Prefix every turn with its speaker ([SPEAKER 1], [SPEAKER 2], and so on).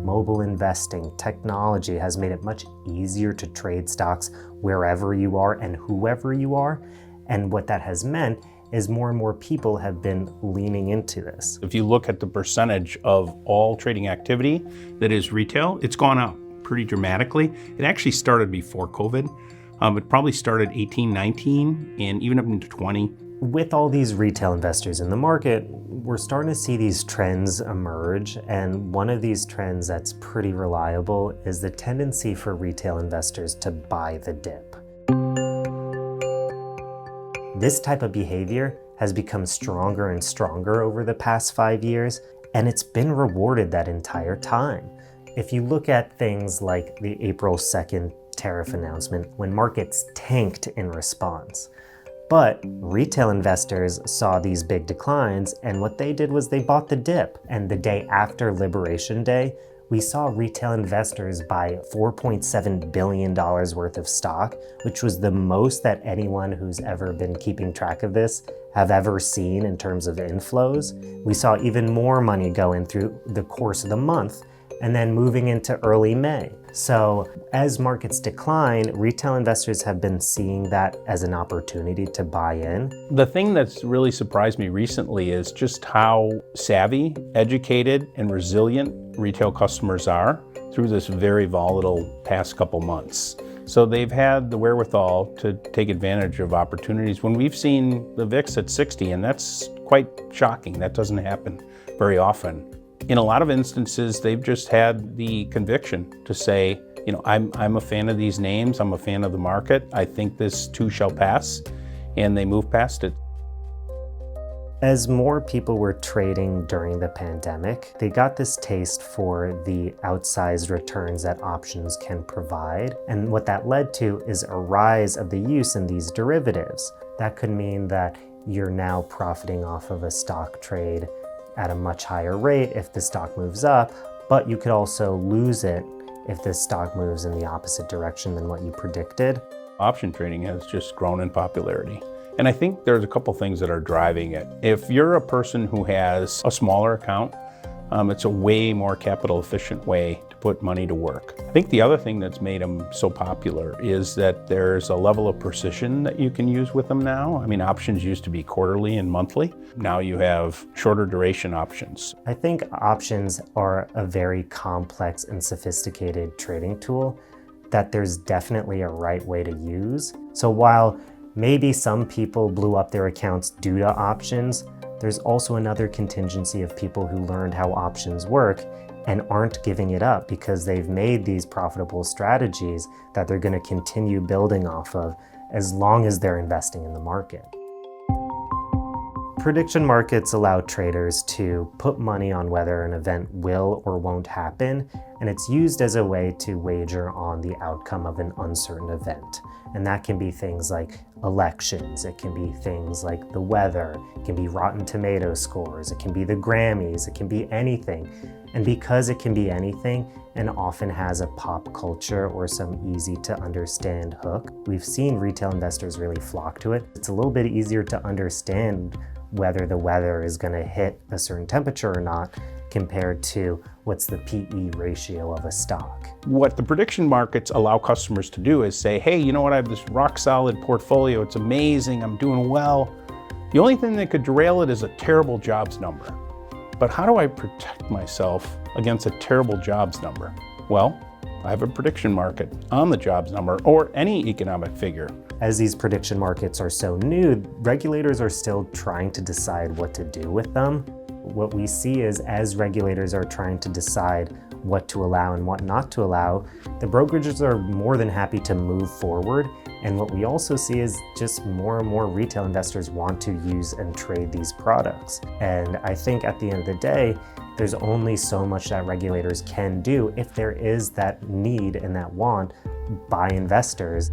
[SPEAKER 1] mobile investing, technology has made it much easier to trade stocks wherever you are and whoever you are. And what that has meant is more and more people have been leaning into this.
[SPEAKER 2] If you look at the percentage of all trading activity that is retail, it's gone up pretty dramatically. It actually started before COVID. It probably started 18, 19, and even up into 20.
[SPEAKER 1] With all these retail investors in the market, we're starting to see these trends emerge, and one of these trends that's pretty reliable is the tendency for retail investors to buy the dip. This type of behavior has become stronger and stronger over the past 5 years, and it's been rewarded that entire time. If you look at things like the April 2nd tariff announcement, when markets tanked in response. But retail investors saw these big declines, and what they did was they bought the dip. And the day after Liberation Day, we saw retail investors buy $4.7 billion worth of stock, which was the most that anyone who's ever been keeping track of this have ever seen in terms of inflows. We saw even more money go in through the course of the month, and then moving into early May. So as markets decline, retail investors have been seeing that as an opportunity to buy in.
[SPEAKER 2] The thing that's really surprised me recently is just how savvy, educated, and resilient retail customers are through this very volatile past couple months. So they've had the wherewithal to take advantage of opportunities when we've seen the VIX at 60, and that's quite shocking. That doesn't happen very often. In a lot of instances, they've just had the conviction to say, I'm a fan of these names, I'm a fan of the market, I think this too shall pass, and they move past it.
[SPEAKER 1] As more people were trading during the pandemic, they got this taste for the outsized returns that options can provide. And what that led to is a rise of the use in these derivatives. That could mean that you're now profiting off of a stock trade at a much higher rate if the stock moves up, but you could also lose it if the stock moves in the opposite direction than what you predicted.
[SPEAKER 2] Option trading has just grown in popularity. And I think there's a couple things that are driving it. If you're a person who has a smaller account, it's a way more capital efficient way to put money to work. I think the other thing that's made them so popular is that there's a level of precision that you can use with them now. I mean, options used to be quarterly and monthly. Now you have shorter duration options.
[SPEAKER 1] I think options are a very complex and sophisticated trading tool that there's definitely a right way to use. So while maybe some people blew up their accounts due to options, there's also another contingency of people who learned how options work and aren't giving it up because they've made these profitable strategies that they're going to continue building off of as long as they're investing in the market. Prediction markets allow traders to put money on whether an event will or won't happen, and it's used as a way to wager on the outcome of an uncertain event. And that can be things like elections, it can be things like the weather, it can be Rotten Tomato scores, it can be the Grammys, it can be anything. And because it can be anything and often has a pop culture or some easy to understand hook, we've seen retail investors really flock to it. It's a little bit easier to understand whether the weather is going to hit a certain temperature or not compared to what's the PE ratio of a stock.
[SPEAKER 2] What the prediction markets allow customers to do is say, hey, you know what, I have this rock solid portfolio, it's amazing, I'm doing well. The only thing that could derail it is a terrible jobs number. But how do I protect myself against a terrible jobs number? Well, I have a prediction market on the jobs number or any economic figure.
[SPEAKER 1] As these prediction markets are so new, regulators are still trying to decide what to do with them. What we see is as regulators are trying to decide what to allow and what not to allow, the brokerages are more than happy to move forward. And what we also see is just more and more retail investors want to use and trade these products. And I think at the end of the day, there's only so much that regulators can do if there is that need and that want by investors.